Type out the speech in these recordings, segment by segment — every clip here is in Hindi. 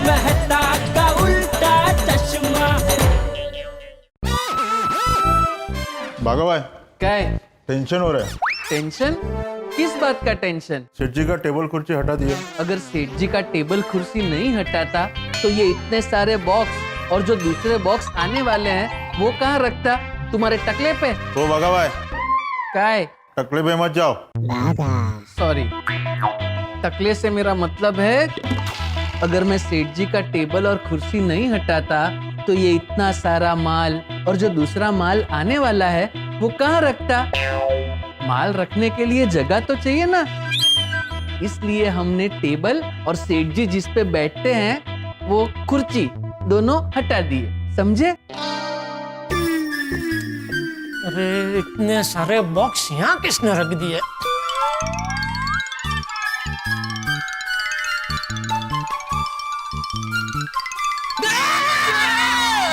मेहता का उल्टा चश्मा। भागा भाई, क्या है? टेंशन हो रहा है। टेंशन? किस बात का टेंशन? सेठ जी का टेबल कुर्सी हटा दिया। अगर सेठ जी का टेबल कुर्सी नहीं हटाता तो ये इतने सारे बॉक्स और जो दूसरे बॉक्स आने वाले हैं वो कहाँ रखता? तुम्हारे टकले पे? तो भागा भाई, क्या है? टकले पे मत जाओ। सॉरी, टकले से मेरा मतलब है अगर मैं सेठ जी का टेबल और कुर्सी नहीं हटाता तो ये इतना सारा माल और जो दूसरा माल आने वाला है वो कहाँ रखता? माल रखने के लिए जगह तो चाहिए ना, इसलिए हमने टेबल और सेठ जी जिस पे बैठते हैं वो कुर्सी दोनों हटा दिए, समझे? अरे इतने सारे बॉक्स यहाँ किसने रख दिए?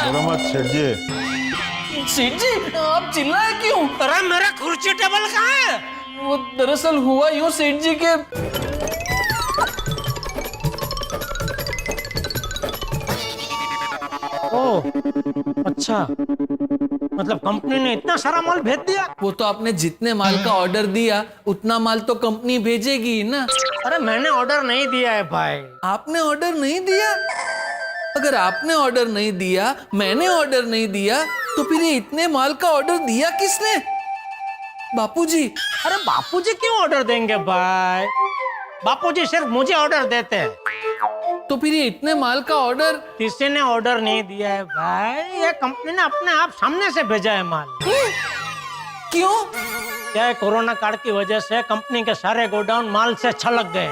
बोलो मत सेठ जी। सेठ जी आप चिल्लाए क्यों? अरे मेरा कुर्सी टेबल कहाँ है? वो दरअसल हुआ यूं सेठ जी के ओह अच्छा, मतलब कंपनी ने इतना सारा माल भेज दिया? वो तो आपने जितने माल का ऑर्डर दिया उतना माल तो कंपनी भेजेगी ना। अरे मैंने ऑर्डर नहीं दिया है भाई। आपने ऑर्डर नहीं दिया? अगर आपने ऑर्डर नहीं दिया, मैंने ऑर्डर नहीं दिया, तो फिर ये इतने माल का ऑर्डर दिया किसने? बापूजी। अरे बापूजी क्यों ऑर्डर देंगे भाई? बापूजी सिर्फ मुझे ऑर्डर देते हैं। तो फिर ये इतने माल का ऑर्डर किसी ने ऑर्डर नहीं दिया है भाई, ये कंपनी ने अपने आप सामने से भेजा है माल। क्यों? क्या है, कोरोना काल की वजह से कंपनी के सारे गोडाउन माल से छलक गए,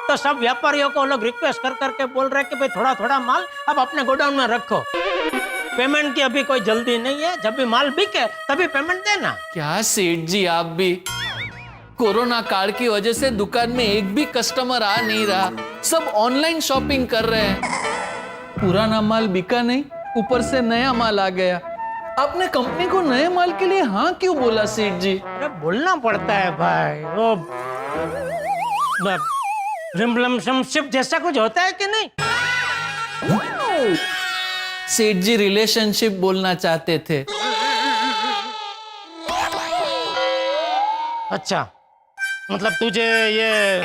तो सब व्यापारियों को लोग रिक्वेस्ट कर करके बोल रहे हैं कि भाई थोड़ा थोड़ा माल अब अपने गोडाउन में रखो। पेमेंट की अभी कोई जल्दी नहीं है, जब भी माल बिके तभी पेमेंट देना। क्या सेठ जी आप भी? कोरोना काल की वजह से दुकान में एक भी कस्टमर आ नहीं रहा, सब ऑनलाइन शॉपिंग कर रहे हैं। पुराना माल बिका नहीं, ऊपर से नया माल आ गया। आपने कंपनी को नए माल के लिए हाँ क्यों बोला सेठ जी? अरे बोलना पड़ता है भाई, वो रिलेशनशिप जैसा कुछ होता है कि नहीं? सेठ जी रिलेशनशिप बोलना चाहते थे। अच्छा, मतलब तुझे ये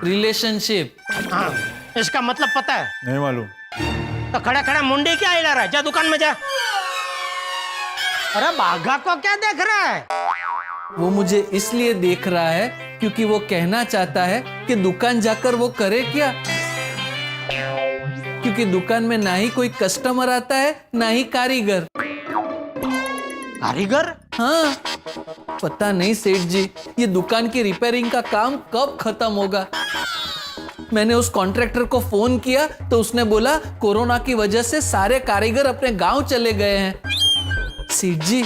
रिलेशनशिप? हाँ, इसका मतलब पता है? नहीं मालूम। तो खड़ा खड़ा मुंडी क्या हिला रहा है? जा दुकान में जा। अरे बाघा को क्या देख रहा है? वो मुझे इसलिए देख रहा है क्योंकि वो कहना चाहता है कि दुकान जाकर वो करे क्या, क्योंकि दुकान में ना ही कोई कस्टमर आता है ना ही कारीगर। कारीगर? हाँ, पता नहीं सेठ जी ये दुकान की रिपेयरिंग का काम कब खत्म होगा। मैंने उस कॉन्ट्रैक्टर को फोन किया तो उसने बोला कोरोना की वजह से सारे कारीगर अपने गांव चले गए हैं। सेठ जी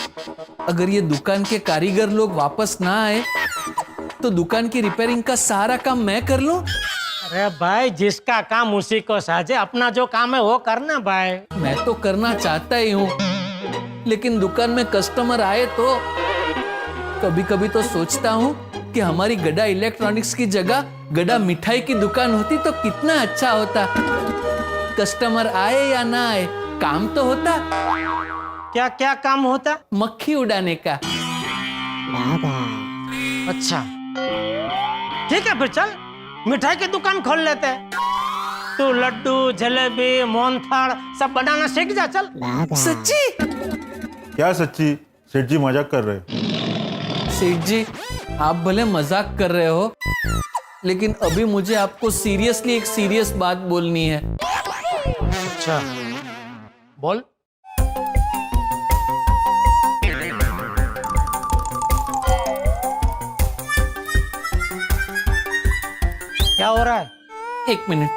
अगर ये दुकान के कारीगर लोग वापस ना आए तो दुकान की रिपेयरिंग का सारा काम मैं कर लूं? अरे भाई जिसका काम उसी को साझे, अपना जो काम है वो करना भाई। मैं तो करना चाहता ही हूँ, लेकिन दुकान में कस्टमर आए तो कभी कभी तो सोचता हूँ कि हमारी गड्ढा इलेक्ट्रॉनिक्स की जगह गड्ढा मिठाई की दुकान होती तो कितना अच्छा होता। कस्टमर आए या ना आए काम तो होता। क्या क्या काम होता? मक्खी उड़ाने का। अच्छा ठीक है, फिर चल मिठाई की दुकान खोल लेते हैं। तू लड्डू जलेबी मोहनथाल सब बनाना सीख जा। चल। सच्ची? क्या सच्ची? सेठ जी मजाक कर रहे। सेठ जी आप भले मजाक कर रहे हो, लेकिन अभी मुझे आपको सीरियसली एक सीरियस बात बोलनी है। अच्छा बोल। क्या हो रहा है? एक मिनट।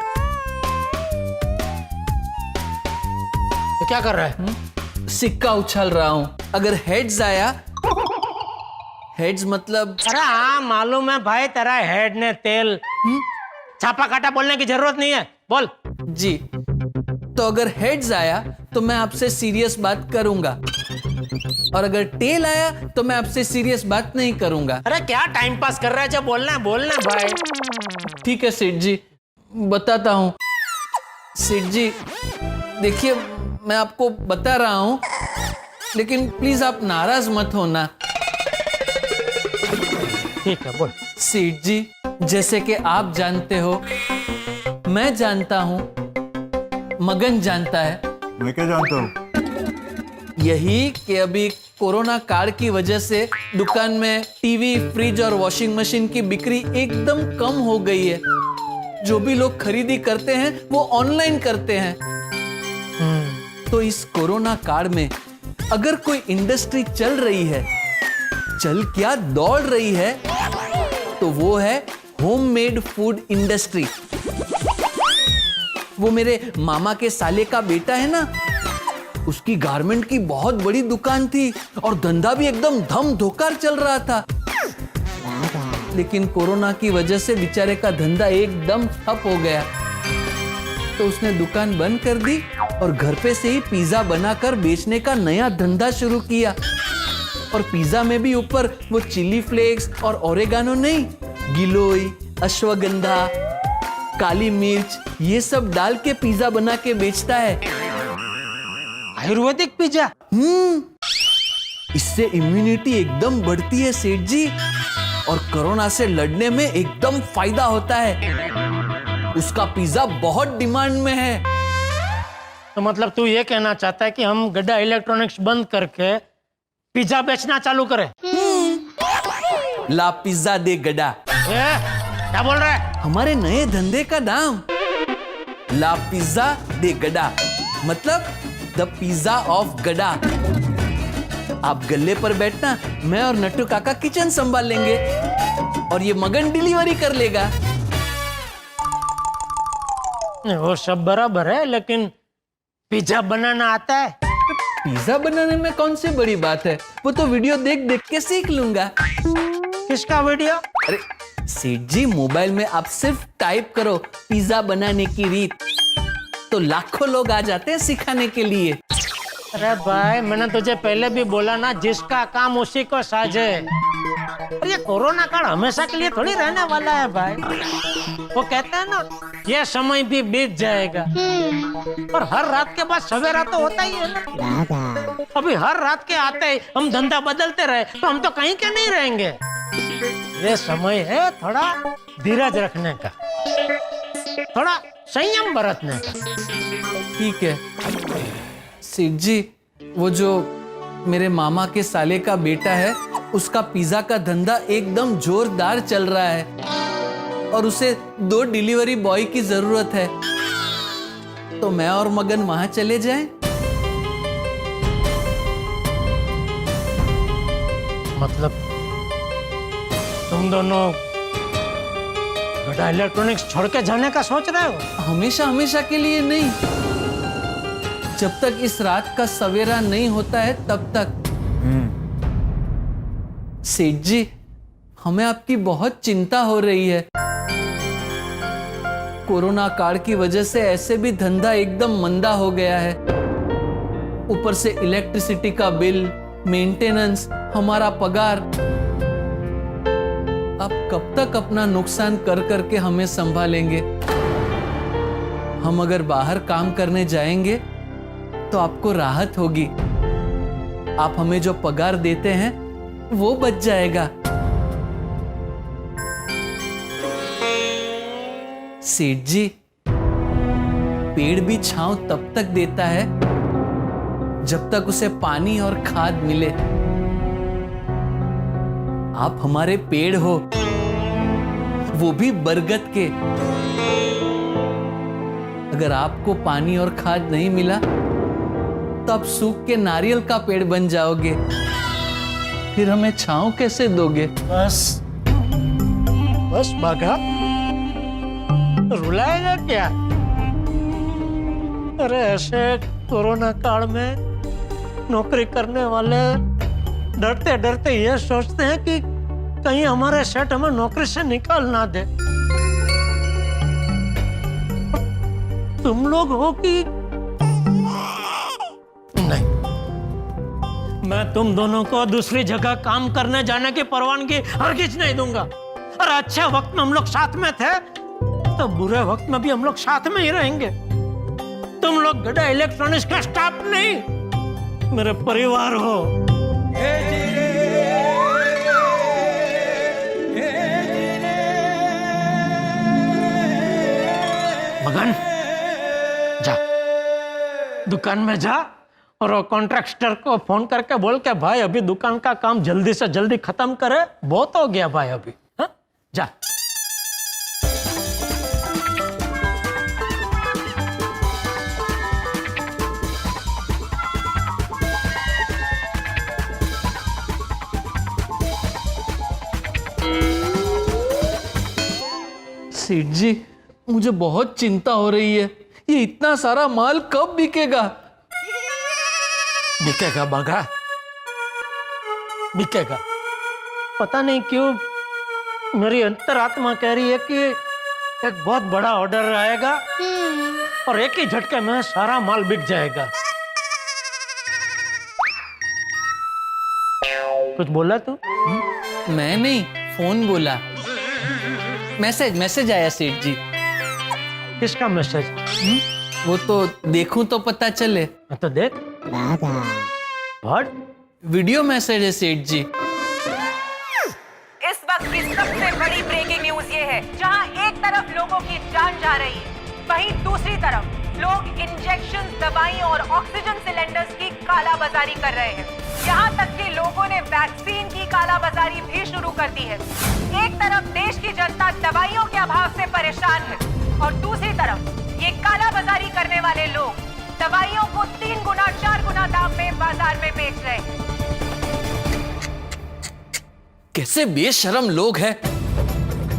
तो क्या कर रहा है? सिक्का उछाल रहा हूं। अगर हेड्स आया, हेड्स मतलब? अरे हाँ मालूम है भाई, तेरा हेड ने तेल। छापा काटा बोलने की जरूरत नहीं है, बोल। जी, तो अगर हेड्स आया तो मैं आपसे सीरियस बात करूंगा, और अगर टेल आया तो मैं आपसे सीरियस बात नहीं करूंगा। अरे क्या टाइम पास कर रहा है? जब बोलना है बोलना भाई। ठीक है सेठ जी, बताता हूं। सेठ जी देखिए, मैं आपको बता रहा हूं, लेकिन प्लीज आप नाराज मत होना। ठीक है, बोल। सेठ जी, जैसे कि आप जानते हो, मैं जानता हूं, मगन जानता है, मैं क्या जानता हूँ? यही कि अभी कोरोना काल की वजह से दुकान में टीवी, फ्रिज और वॉशिंग मशीन की बिक्री एकदम कम हो गई है। जो भी लोग खरीदी करते हैं वो ऑनलाइन करते हैं। तो इस कोरोना काल में अगर कोई इंडस्ट्री चल रही है, चल क्या दौड़ रही है, तो वो है होममेड फूड इंडस्ट्री। वो मेरे मामा के साले का बेटा है ना, उसकी गारमेंट की बहुत बड़ी दुकान थी और धंधा भी एकदम धम धोकार चल रहा था। लेकिन कोरोना की वजह से बेचारे का धंधा एकदम ठप हो गया। तो उसने दुकान बंद कर दी और घर पे से ही पिज्जा बनाकर बेचने का नया धंधा शुरू किया। और पिज्जा में भी ऊपर वो चिली फ्लेक्स और ओरेगानो नहीं, गिलोय, अश्वगंधा, काली मिर्च, ये सब डाल के पिज्जा बना के बेचता है। आयुर्वेदिक पिज्जा। इससे इम्यूनिटी एकदम बढ़ती है सेठ जी, और कोरोना से लड़ने में एकदम फायदा होता है। उसका पिज्जा बहुत डिमांड में है। तो मतलब तू ये कहना चाहता है कि हम गड्ढा इलेक्ट्रॉनिक्स बंद करके पिज्जा बेचना चालू करें? ला पिज्जा दे गड्ढा। क्या बोल रहा है? हमारे नए धंधे का नाम ला पिज्जा दे गड्ढा, मतलब द पिज्जा ऑफ गड्ढा। आप गल्ले पर बैठना, मैं और नट्टू काका किचन संभाल लेंगे और ये मगन डिलीवरी कर लेगा। वो सब बराबर है, लेकिन पिज्जा बनाना आता है? पिज्जा बनाने में कौन सी बड़ी बात है, वो तो वीडियो देख देख के सीख लूंगा। किसका वीडियो? अरे सेठ जी, मोबाइल में आप सिर्फ टाइप करो पिज्जा बनाने की रीत, तो लाखों लोग आ जाते हैं सिखाने के लिए। अरे भाई, मैंने तुझे पहले भी बोला ना, जिसका काम उसी को साझे। और ये कोरोना काल हमेशा के लिए थोड़ी रहने वाला है भाई। वो कहते हैं ना, ये समय भी बीत जाएगा, और हर रात के बाद सवेरा तो होता ही है ना। अभी हर रात के आते ही हम धंधा बदलते रहे तो हम तो कहीं के नहीं रहेंगे। ये समय है थोड़ा धीरज रखने का, थोड़ा संयम बरतने का। ठीक है सेठ जी, वो जो मेरे मामा के साले का बेटा है, उसका पिज्जा का धंधा एकदम जोरदार चल रहा है और उसे 2 डिलीवरी बॉय की जरूरत है। तो मैं और मगन वहां चले जाएं? मतलब तुम दोनों गड्ढा इलेक्ट्रॉनिक्स छोड़ के जाने का सोच रहे हो? हमेशा हमेशा के लिए नहीं, जब तक इस रात का सवेरा नहीं होता है तब तक। सेठ जी, हमें आपकी बहुत चिंता हो रही है। कोरोना काल की वजह से ऐसे भी धंधा एकदम मंदा हो गया है। ऊपर से इलेक्ट्रिसिटी का बिल, मेंटेनेंस, हमारा पगार। आप कब तक अपना नुकसान कर करके हमें संभालेंगे? हम अगर बाहर काम करने जाएंगे तो आपको राहत होगी। आप हमें जो पगार देते हैं वो बच जाएगा। सेठ जी, पेड़ भी छांव तब तक देता है जब तक उसे पानी और खाद मिले। आप हमारे पेड़ हो, वो भी बरगद के। अगर आपको पानी और खाद नहीं मिला तो आप सूख के नारियल का पेड़ बन जाओगे। फिर हमें छांव कैसे दोगे? बस बस बाघा, रुलाएगा क्या? अरे ऐसे कोरोना काल में नौकरी करने वाले डरते डरते ये सोचते हैं कि कहीं हमारे सेठ हमें नौकरी से निकाल ना दे। तुम लोग हो कि नहीं, मैं तुम दोनों को दूसरी जगह काम करने जाने की परवानगी हरगिज नहीं दूंगा। और अच्छे वक्त में हम लोग साथ में थे, तो बुरे वक्त में भी हम लोग साथ में ही रहेंगे। तुम लोग गड़ा इलेक्ट्रॉनिक्स का स्टाफ नहीं, मेरे परिवार हो। मगन जा, दुकान में जा और वो कॉन्ट्रैक्टर को फोन करके बोल के भाई अभी दुकान का काम जल्दी से जल्दी खत्म करे, बहुत हो गया भाई अभी। हाँ? जा। सेठ जी, मुझे बहुत चिंता हो रही है। ये इतना सारा माल कब बिकेगा? बिकेगा बागा, बिकेगा। पता नहीं क्यों मेरी अंतरात्मा कह रही है कि एक बहुत बड़ा ऑर्डर आएगा और एक ही झटके में सारा माल बिक जाएगा। कुछ बोला तू? मैं नहीं, फोन बोला। मैसेज आया सेठ जी। किसका मैसेज? वो तो देखूं तो पता चले। तो देख। व्हाट? वीडियो मैसेज है सेठ जी। इस वक्त की सबसे बड़ी ब्रेकिंग न्यूज ये है, जहां एक तरफ लोगों की जान जा रही है, वहीं दूसरी तरफ लोग इंजेक्शन, दवाई और ऑक्सीजन सिलेंडर्स की कालाबाजारी कर रहे हैं। यहाँ तक कि लोगों ने वैक्सीन की कालाबाजारी भी शुरू कर दी है। एक तरफ देश की जनता दवाइयों के अभाव से परेशान है और दूसरी तरफ ये कालाबाजारी करने वाले लोग दवाइयों को 3 गुना 4 गुना दाम में बाजार में बेच रहे हैं। कैसे बेशरम लोग हैं।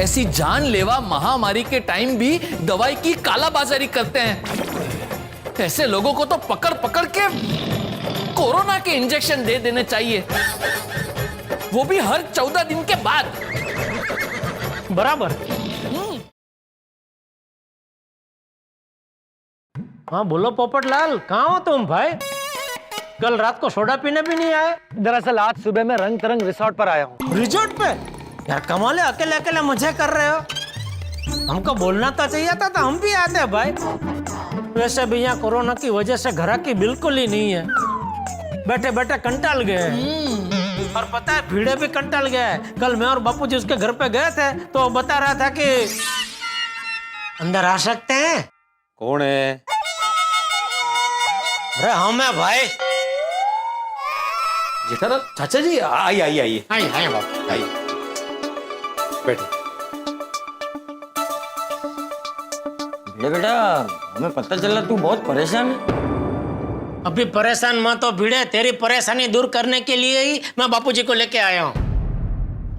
ऐसी जानलेवा महामारी के टाइम भी दवाई की कालाबाजारी करते हैं। ऐसे लोगों को तो पकड़ पकड़ के कोरोना के इंजेक्शन दे देने चाहिए, वो भी हर 14 दिन के बाद। बराबर। हाँ बोलो पोपटलाल, कहाँ हो तुम भाई? कल रात को सोडा पीने भी नहीं आए? दरअसल आज सुबह मैं रंग तरंग रिसोर्ट पर आया हूँ। रिजॉर्ट पे? यार कमाल है, अकेले अकेले मजे कर रहे हो। हमको बोलना तो चाहिए था, तो हम भी आते हैं भाई। वैसे भी यहाँ कोरोना की वजह से ग्राहकी बिल्कुल ही नहीं है, बैठे बैठे कंटाल गए। और पता है भीड़े भी कंटाल गया है। कल मैं और बापू जी उसके घर पे गए थे तो वो बता रहा था कि अंदर आ सकते हैं। कौन है? अरे हम है भाई। जेठालाल चाचा जी, आइए आइए आइए आइए बापू, आइए, बैठिए। बेटा हमें पता चला तू बहुत परेशान है। अभी परेशान मत हो भिड़े, तेरी परेशानी दूर करने के लिए ही मैं बापूजी को लेके आया हूँ।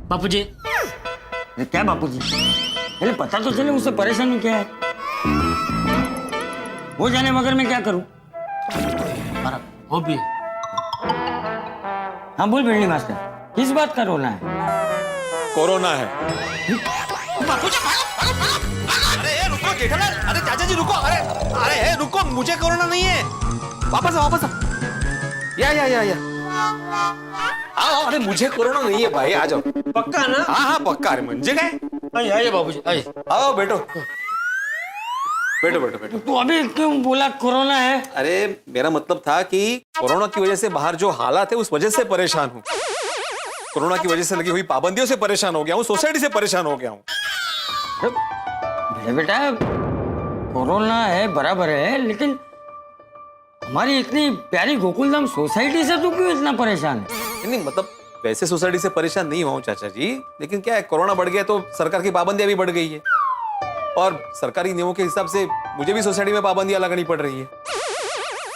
बापूजी। क्या बापूजी? पहले पता तो चले मुझसे परेशानी क्या है। वो जाने मगर मैं क्या करूँ? वो भी। हाँ बोल बिल्डिंग मास्टर, किस बात का रोना है? कोरोना है। अरे रुको जेठालाल, अरे चाचा जी रुको, अरे रुको, मुझे कोरोना नहीं है। वापस आओ। या आओ। अरे मुझे कोरोना नहीं है भाई, आ जाओ। पक्का ना? हाँ पक्का। अरे मंजे गए। आइए बाबूजी, आइए। आओ बैठो। तू अभी क्यों बोला कोरोना है? अरे मेरा मतलब था कि कोरोना की वजह से बाहर जो हालात है उस वजह से परेशान हूँ। कोरोना की वजह से लगी हुई पाबंदियों से परेशान हो गया हूँ, सोसाइटी से परेशान हो गया हूँ। बेटा कोरोना है बराबर है, लेकिन हमारी इतनी प्यारी गोकुलधाम सोसाइटी से तू क्यों इतना परेशान है? नहीं मतलब वैसे सोसाइटी से परेशान नहीं हुआ हूँ चाचा जी, लेकिन क्या है कोरोना बढ़ गया तो सरकार की पाबंदियां भी बढ़ गई है और सरकारी नियमों के हिसाब से मुझे भी सोसाइटी में पाबंदियां लगानी पड़ रही है।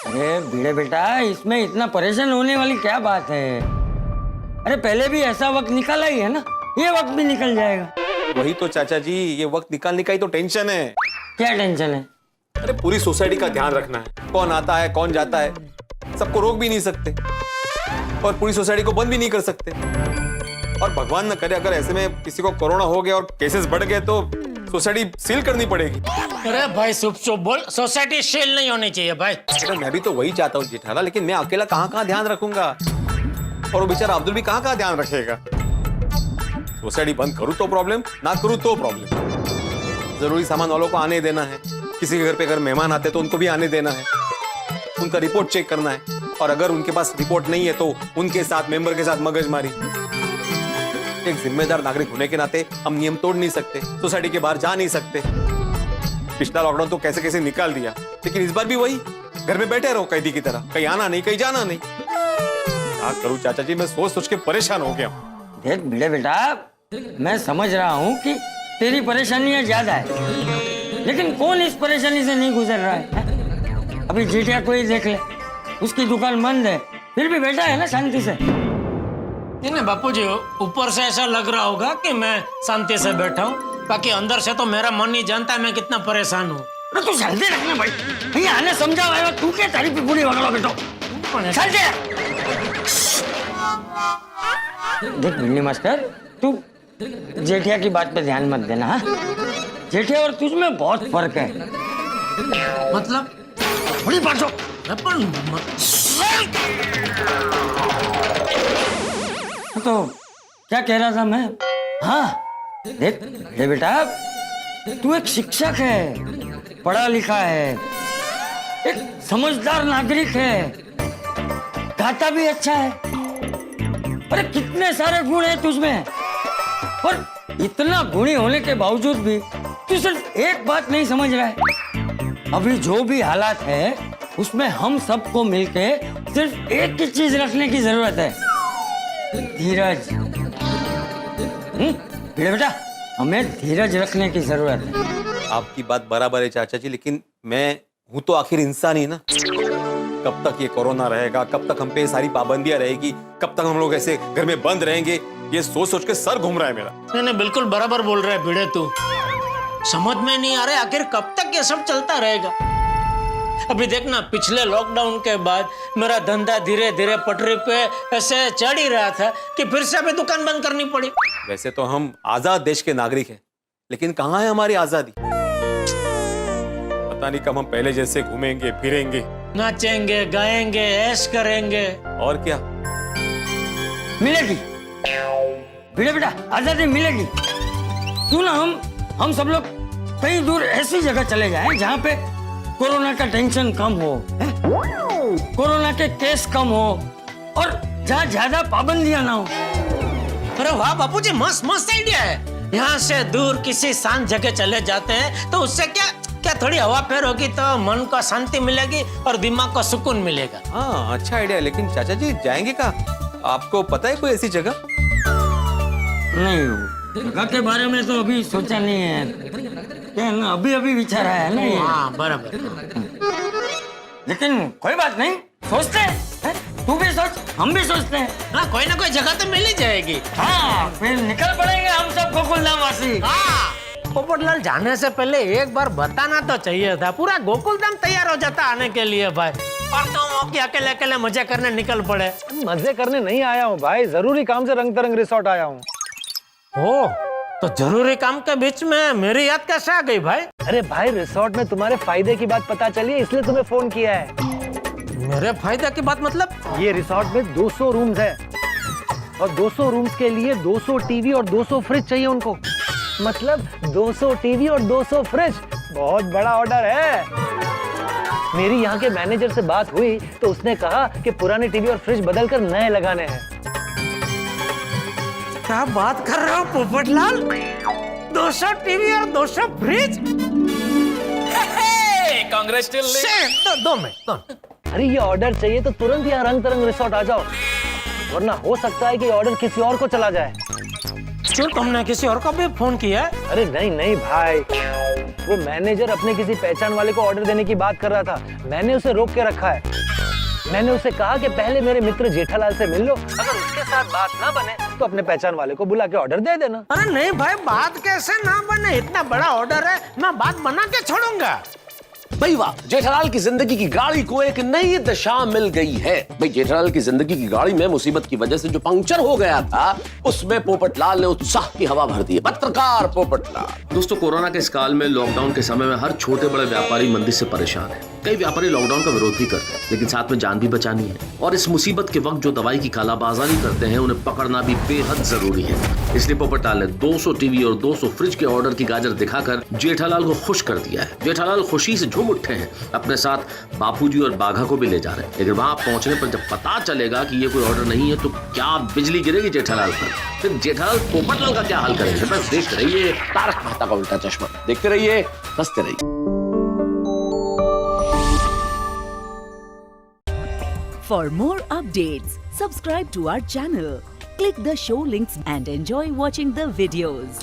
अरे भिड़े बेटा, इसमें इतना परेशान होने वाली क्या बात है? अरे पहले भी ऐसा वक्त निकाला ही है ना, ये वक्त भी निकल जाएगा। वही तो चाचा जी, ये वक्त निकालने का ही तो टेंशन है। क्या टेंशन है? अरे पूरी सोसाइटी का ध्यान रखना है, कौन आता है कौन जाता है, सबको रोक भी नहीं सकते और पूरी सोसाइटी को बंद भी नहीं कर सकते। और भगवान न करे अगर ऐसे में किसी को कोरोना हो गया और केसेस बढ़ गए तो सोसाइटी सील करनी पड़ेगी। अरे भाई चुप बोल, सोसाइटी सील नहीं होनी चाहिए भाई। तो मैं भी तो वही चाहता हूँ जेठालाल, लेकिन मैं अकेला कहाँ ध्यान रखूंगा और वो बेचारा अब्दुल भी कहाँ ध्यान रखेगा। सोसाइटी बंद करूँ तो प्रॉब्लम, ना करूँ तो प्रॉब्लम। जरूरी सामान वालों को आने देना है, किसी के घर पे अगर मेहमान आते तो उनको भी आने देना है, उनका रिपोर्ट चेक करना है, और अगर उनके पास रिपोर्ट नहीं है तो उनके साथ मेंबर के साथ मगजमारी। एक जिम्मेदार नागरिक होने के नाते हम नियम तोड़ नहीं सकते, सोसाइटी के बाहर जा नहीं सकते। पिछला लॉकडाउन तो कैसे कैसे निकाल दिया, लेकिन इस बार भी वही, घर में बैठे रहो कैदी की तरह, कहीं आना नहीं, कहीं जाना नहीं। क्या करूं चाचा जी, मैं सोच सोच के परेशान हो गया हूं। देख भिड़े बेटा, मैं समझ रहा हूँ कि तेरी परेशानियां ज्यादा है, लेकिन कौन इस परेशानी से नहीं गुजर रहा है? अभी जेठिया को ही देख ले, उसकी दुकान बंद है, फिर भी बैठा है ना शांति से। नहीं बापूजी, ऊपर से ऐसा लग रहा होगा कि मैं शांति से बैठा हूँ, बाकी अंदर से तो मेरा मन नहीं जानता मैं कितना परेशान हूँ। अरे तू शांति रखना भाई, भैया आने समझाओ, तू क्या तारीफ पे पूरी वगड़ा बेटो, शांति। देख भिंडी मास्टर, तू जेठिया की बात पे ध्यान मत देना। हाँ, जेठिया और तुझ में बहुत फर्क है। मतलब बड़ी बात हो। तो क्या कह रहा था मैं? हाँ देख ये बेटा, तू एक शिक्षक है, पढ़ा लिखा है, एक समझदार नागरिक है, गाता भी अच्छा है। अरे कितने सारे गुण हैं तुझमें, और इतना गुणी होने के बावजूद भी तू सिर्फ एक बात नहीं समझ रहा है। अभी जो भी हालात है उसमें हम सबको मिलके सिर्फ एक ही चीज रखने की जरूरत है, धीरज। बेटा, हमें धीरज रखने की जरूरत है। आपकी बात बराबर है चाचा जी, लेकिन मैं हूं तो आखिर इंसान ही ना। कब तक ये कोरोना रहेगा, कब तक हम पे सारी पाबंदियां रहेगी, कब तक हम लोग ऐसे घर में बंद रहेंगे, ये सोच सोच के सर घूम रहा है मेरा। नहीं बिल्कुल बराबर बोल रहा है भिड़े, तू समझ में नहीं आ रहा है आखिर कब तक ये सब चलता रहेगा। अभी देखना, पिछले लॉकडाउन के बाद मेरा धंधा धीरे धीरे पटरी पे ऐसे चढ़ ही रहा था कि फिर से अभी दुकान बंद करनी पड़ी। वैसे तो हम आजाद देश के नागरिक हैं, लेकिन कहाँ है हमारी आजादी? पता नहीं कब हम पहले जैसे घूमेंगे फिरेंगे, नाचेंगे गाएंगे ऐश करेंगे। और क्या मिलेगी बेटा, बेटा आजादी मिलेगी। क्यों ना हम सब लोग कहीं दूर ऐसी जगह चले जाएं जहाँ पे कोरोना का टेंशन कम हो, कोरोना के केस कम हो, और जहाँ ज्यादा पाबंदियां ना हो। अरे वाह बापूजी, मस्त मस्त आइडिया है। यहाँ से दूर किसी शांत जगह चले जाते हैं तो उससे क्या थोड़ी हवा फेर होगी तो मन को शांति मिलेगी और दिमाग को सुकून मिलेगा। हाँ अच्छा आइडिया है, लेकिन चाचा जी जाएंगे कहाँ? आपको पता है कोई ऐसी जगह? नहीं, जगह के बारे में तो अभी सोचा नहीं है, क्या है ना, अभी विचार आया है ना ये। हाँ बराबर। लेकिन कोई बात नहीं, सोचते हैं, तू भी सोच, हम भी सोचते हैं। हाँ कोई ना कोई जगह तो मिल ही जाएगी। हाँ फिर निकल पड़ेंगे हम सब गोकुलधाम वासी। हाँ, पोपटलाल जाने से पहले एक बार बताना तो चाहिए था, पूरा गोकुलधाम तैयार हो जाता आने के लिए भाई, और तुम अकेले अकेले मजे करने निकल पड़े। मजे करने नहीं आया हूँ भाई, जरूरी काम से रंग तरंग रिसोर्ट आया हूँ। ओ, तो जरूरी काम के बीच में मेरी याद कैसे आ गई भाई? अरे भाई, रिसोर्ट में तुम्हारे फायदे की बात पता चली है, इसलिए तुम्हें फोन किया है। मेरे फायदे की बात मतलब? ये रिसोर्ट में 200 रूम्स है, और 200 रूम्स के लिए 200 टीवी और 200 फ्रिज चाहिए उनको। मतलब 200 टीवी और 200 फ्रिज, बहुत बड़ा ऑर्डर है। मेरी यहाँ के मैनेजर से बात हुई तो उसने कहा कि पुराने टीवी और फ्रिज बदलकर नए लगाने हैं। क्या बात कर रहे हो पोपटलाल? 200 टीवी और 200 फ्रिज? कांग्रेचुलेशन। दो मिनट। अरे ये ऑर्डर चाहिए तो तुरंत यहाँ रंग तरंग रिसोर्ट आ जाओ, वरना हो सकता है कि ऑर्डर किसी और को चला जाए। क्यों, तुमने किसी और को भी फोन किया है? अरे नहीं भाई, वो मैनेजर अपने किसी पहचान वाले को ऑर्डर देने की बात कर रहा था, मैंने उसे रोक के रखा है। मैंने उसे कहा कि पहले मेरे मित्र जेठालाल से मिल लो, अगर उसके साथ बात ना बने तो अपने पहचान वाले को बुला के ऑर्डर दे देना। अरे नहीं भाई, बात कैसे ना बने, इतना बड़ा ऑर्डर है, मैं बात बना के छोड़ूंगा। भाई वाह, जेठालाल की जिंदगी की गाड़ी को एक नई दिशा मिल गई है। भाई जेठालाल की जिंदगी की गाड़ी में मुसीबत की वजह से जो पंक्चर हो गया था, उसमें पोपटलाल ने उत्साह की हवा भर दी है। पत्रकार पोपटलाल। दोस्तों, कोरोना के इस काल में, लॉकडाउन के समय में हर छोटे बड़े व्यापारी मंदी से परेशान है। कई व्यापारी लॉकडाउन का विरोध भी करते हैं, लेकिन साथ में जान भी बचानी है। और इस मुसीबत के वक्त जो दवाई की कालाबाजारी करते हैं उन्हें पकड़ना भी बेहद जरूरी है। इसलिए पोपटलाल ने 200 टीवी और 200 फ्रिज के ऑर्डर की गाजर दिखाकर जेठालाल को खुश कर दिया है। जेठालाल खुशी से झूम उठे हैं, अपने साथ बापूजी और बाघा को भी ले जा रहे हैं। लेकिन वहां पहुंचने पर जब पता चलेगा कि ये कोई ऑर्डर नहीं है तो क्या बिजली गिरेगी जेठालाल पर। फिर जेठालाल पोपटलाल का क्या हाल करेंगे? बस देखते रहिए तारक मेहता का उल्टा चश्मा, देखते रहिए, हंसते रहिए। For more updates, subscribe to our channel, click the show links and enjoy watching the videos.